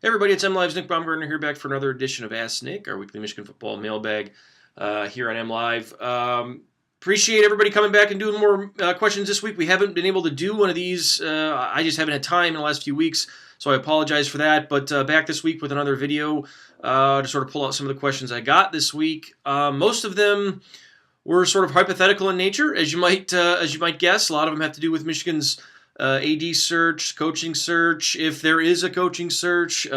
Hey everybody, it's MLive's Nick Baumgardner here, back for another edition of Ask Nick, our weekly Michigan football mailbag here on MLive. Appreciate everybody coming back and doing more questions this week. We haven't been able to do one of these. I just haven't had time in the last few weeks, so I apologize for that. But back this week with another video to sort of pull out some of the questions I got this week. Most of them were sort of hypothetical in nature, as you might guess. A lot of them have to do with Michigan's AD search, coaching search, if there is a coaching search, the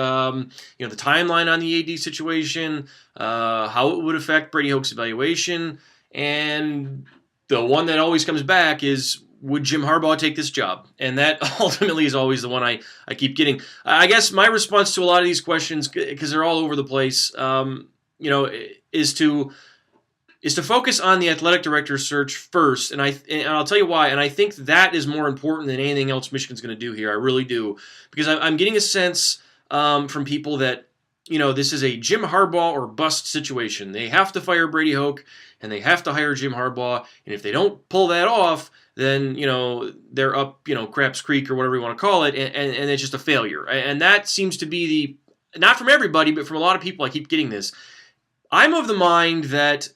timeline on the AD situation, how it would affect Brady Hoke's evaluation, and the one that always comes back is, would Jim Harbaugh take this job? And that ultimately is always the one I keep getting. I guess my response to a lot of these questions, because they're all over the place, is to focus on the athletic director search first, and I'll tell you why. And I think that is more important than anything else Michigan's going to do here. I really do, because I'm getting a sense from people that this is a Jim Harbaugh or bust situation. They have to fire Brady Hoke, and they have to hire Jim Harbaugh. And if they don't pull that off, then they're up Craps Creek or whatever you want to call it, and it's just a failure. And that seems to be not from everybody, but from a lot of people. I keep getting this. I'm of the mind that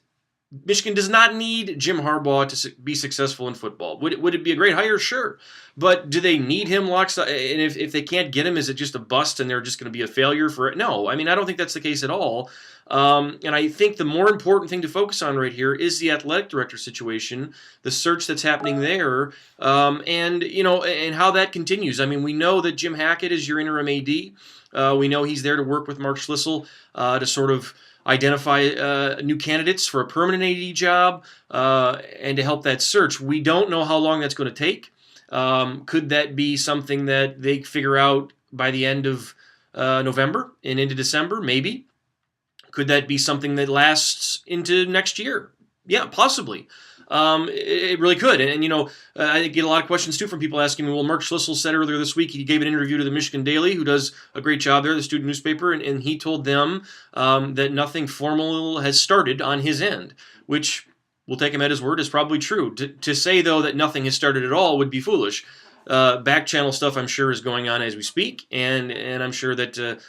Michigan does not need Jim Harbaugh to be successful in football. Would it be a great hire? Sure. But do they need him locked up? And if they can't get him, is it just a bust and they're just going to be a failure for it? No. I mean, I don't think that's the case at all. And I think the more important thing to focus on right here is the athletic director situation, the search that's happening there, and how that continues. I mean, we know that Jim Hackett is your interim AD. We know he's there to work with Mark Schlissel to sort of identify new candidates for a permanent AD job and to help that search. We don't know how long that's going to take. Could that be something that they figure out by the end of November and into December? Maybe. Could that be something that lasts into next year? Yeah, possibly. It really could. And I get a lot of questions, too, from people asking me, well, Mark Schlissel said earlier this week he gave an interview to the Michigan Daily, who does a great job there, the student newspaper, and he told them that nothing formal has started on his end, which we'll take him at his word is probably true. To say, though, that nothing has started at all would be foolish. Back channel stuff, I'm sure, is going on as we speak, and I'm sure that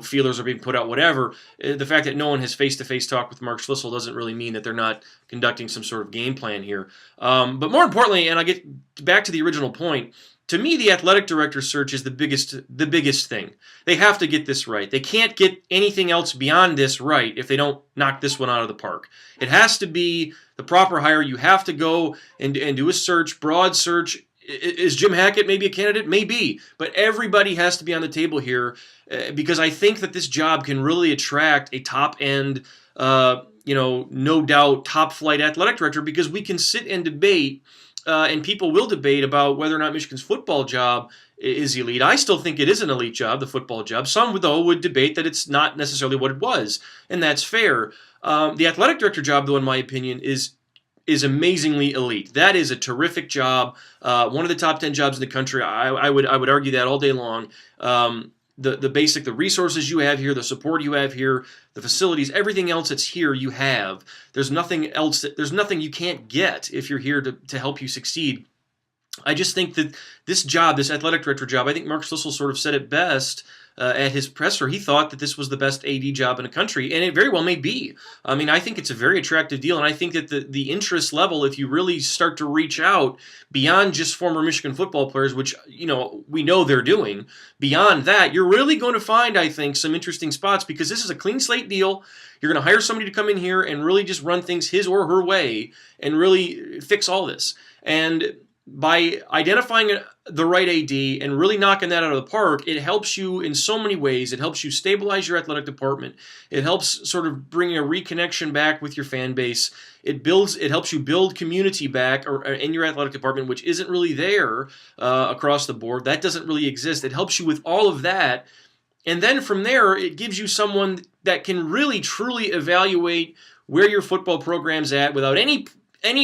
feelers are being put out. Whatever. The fact that no one has face-to-face talk with Mark Schlissel doesn't really mean that they're not conducting some sort of game plan here. But more importantly, and I get back to the original point, to me, the athletic director search is the biggest thing. They have to get this right. They can't get anything else beyond this right if they don't knock this one out of the park. It has to be the proper hire. You have to go and do a search, broad search. Is Jim Hackett maybe a candidate? Maybe. But everybody has to be on the table here because I think that this job can really attract a top-end, no doubt, top-flight athletic director, because we can sit and debate, and people will debate about whether or not Michigan's football job is elite. I still think it is an elite job, the football job. Some, though, would debate that it's not necessarily what it was, and that's fair. The athletic director job, though, in my opinion, is amazingly elite. That is a terrific job. One of the top 10 jobs in the country. I would argue that all day long. The resources you have here, the support you have here, the facilities, everything else that's here you have. There's nothing else. There's nothing you can't get if you're here to help you succeed. I just think that this job, this athletic director job, I think Mark Schlissel sort of said it best at his presser. He thought that this was the best AD job in the country, and it very well may be. I mean, I think it's a very attractive deal, and I think that the interest level, if you really start to reach out beyond just former Michigan football players, which we know they're doing, beyond that, you're really going to find, I think, some interesting spots, because this is a clean slate deal. You're going to hire somebody to come in here and really just run things his or her way and really fix all this. And by identifying the right AD and really knocking that out of the park, it helps you in so many ways. It helps you stabilize your athletic department. It helps sort of bring a reconnection back with your fan base. It helps you build community back in your athletic department, which isn't really there across the board. That doesn't really exist. It helps you with all of that. And then from there, it gives you someone that can really, truly evaluate where your football program's at without any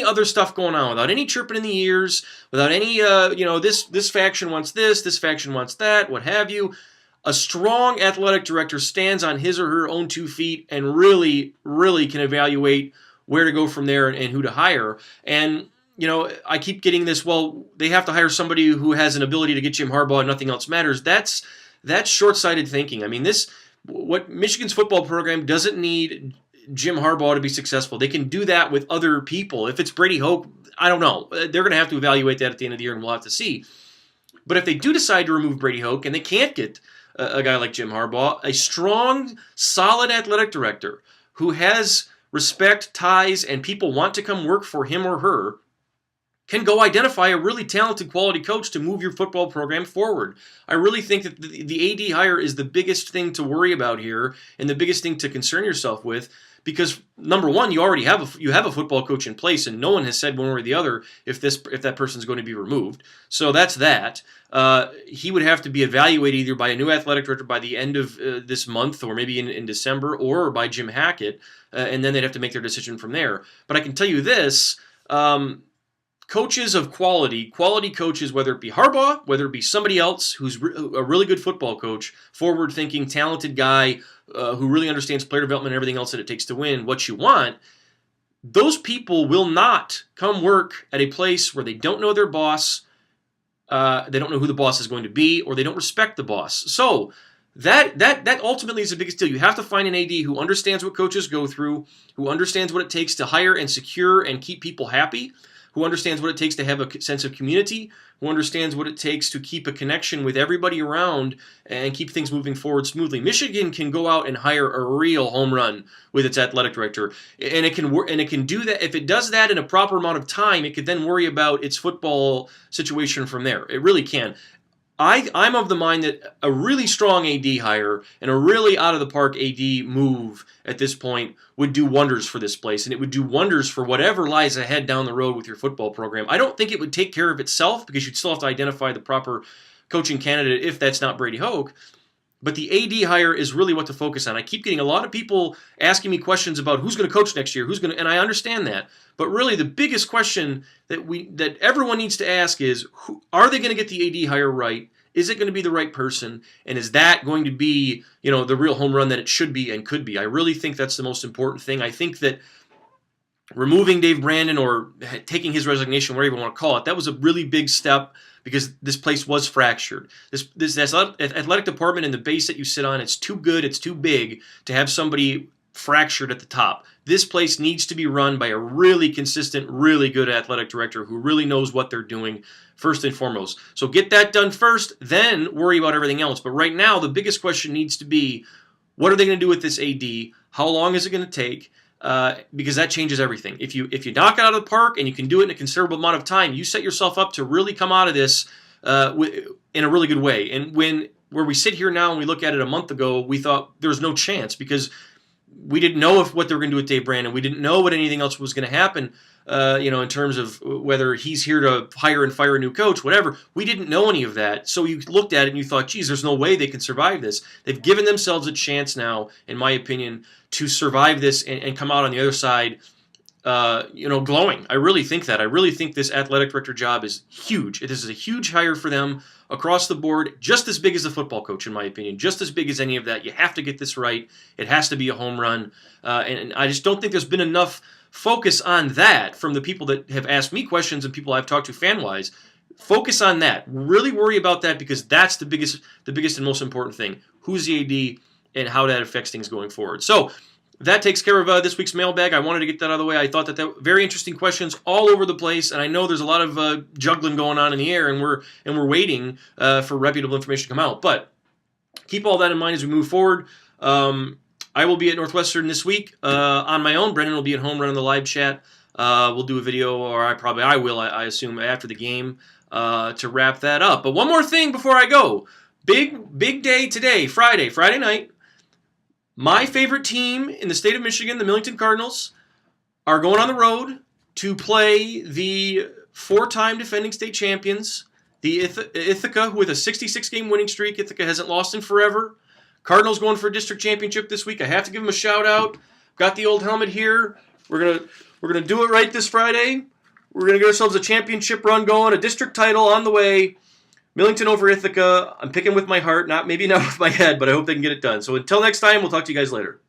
other stuff going on, without any chirping in the ears, without any, this faction wants this faction wants that, what have you. A strong athletic director stands on his or her own 2 feet and really, really can evaluate where to go from there and who to hire. And, I keep getting this, well, they have to hire somebody who has an ability to get Jim Harbaugh and nothing else matters. That's that's short-sighted thinking. I mean, what Michigan's football program doesn't need Jim Harbaugh to be successful. They can do that with other people. If it's Brady Hoke, I don't know. They're going to have to evaluate that at the end of the year, and we'll have to see. But if they do decide to remove Brady Hoke and they can't get a guy like Jim Harbaugh, a strong, solid athletic director who has respect, ties, and people want to come work for him or her, can go identify a really talented quality coach to move your football program forward. I really think that the AD hire is the biggest thing to worry about here and the biggest thing to concern yourself with, because number one, you already have a football coach in place, and no one has said one way or the other if that person's going to be removed. So that's that. He would have to be evaluated either by a new athletic director by the end of this month, or maybe in December, or by Jim Hackett, and then they'd have to make their decision from there. But I can tell you this. Coaches of quality coaches, whether it be Harbaugh, whether it be somebody else who's a really good football coach, forward-thinking, talented guy who really understands player development and everything else that it takes to win what you want, those people will not come work at a place where they don't know their boss, they don't know who the boss is going to be, or they don't respect the boss. So that ultimately is the biggest deal. You have to find an AD who understands what coaches go through, who understands what it takes to hire and secure and keep people happy, who understands what it takes to have a sense of community, who understands what it takes to keep a connection with everybody around and keep things moving forward smoothly. Michigan can go out and hire a real home run with its athletic director, and it can do that. If it does that in a proper amount of time, it could then worry about its football situation from there. It really can. I'm of the mind that a really strong AD hire and a really out-of-the-park AD move at this point would do wonders for this place, and it would do wonders for whatever lies ahead down the road with your football program. I don't think it would take care of itself, because you'd still have to identify the proper coaching candidate if that's not Brady Hoke. But the AD hire is really what to focus on. I keep getting a lot of people asking me questions about who's going to coach next year, and I understand that. But really, the biggest question that everyone needs to ask is, are they going to get the AD hire right? Is it going to be the right person? And is that going to be, the real home run that it should be and could be? I really think that's the most important thing. I think that removing Dave Brandon or taking his resignation, whatever you want to call it, that was a really big step, because this place was fractured. This athletic department and the base that you sit on, it's too good, it's too big to have somebody fractured at the top. This place needs to be run by a really consistent, really good athletic director who really knows what they're doing first and foremost. So get that done first, then worry about everything else. But right now, the biggest question needs to be, what are they going to do with this AD? How long is it going to take? Because that changes everything. If you knock it out of the park and you can do it in a considerable amount of time, you set yourself up to really come out of this in a really good way. And where we sit here now and we look at it a month ago, we thought there was no chance, because we didn't know what they were going to do with Dave Brandon. We didn't know what anything else was going to happen, in terms of whether he's here to hire and fire a new coach, whatever. We didn't know any of that. So you looked at it and you thought, geez, there's no way they can survive this. They've given themselves a chance now, in my opinion, to survive this and come out on the other side, glowing. I really think that. I really think this athletic director job is huge. This is a huge hire for them across the board, just as big as the football coach, in my opinion, just as big as any of that. You have to get this right. It has to be a home run. And I just don't think there's been enough focus on that from the people that have asked me questions and people I've talked to fan-wise. Focus on that. Really worry about that, because that's the biggest and most important thing. Who's the AD and how that affects things going forward. So that takes care of this week's mailbag. I wanted to get that out of the way. I thought that very interesting questions all over the place, and I know there's a lot of juggling going on in the air, and we're waiting for reputable information to come out. But keep all that in mind as we move forward. I will be at Northwestern this week on my own. Brendan will be at home running the live chat. We'll do a video, or I will, I assume, after the game to wrap that up. But one more thing before I go. Big day today, Friday night. My favorite team in the state of Michigan, the Millington Cardinals, are going on the road to play the 4-time defending state champions, the Ithaca, with a 66-game winning streak. Ithaca hasn't lost in forever. Cardinals going for a district championship this week. I have to give them a shout out. Got the old helmet here. We're gonna do it right this Friday. We're gonna get ourselves a championship run going, a district title on the way. Millington over Ithaca. I'm picking with my heart, maybe not with my head, but I hope they can get it done. So until next time, we'll talk to you guys later.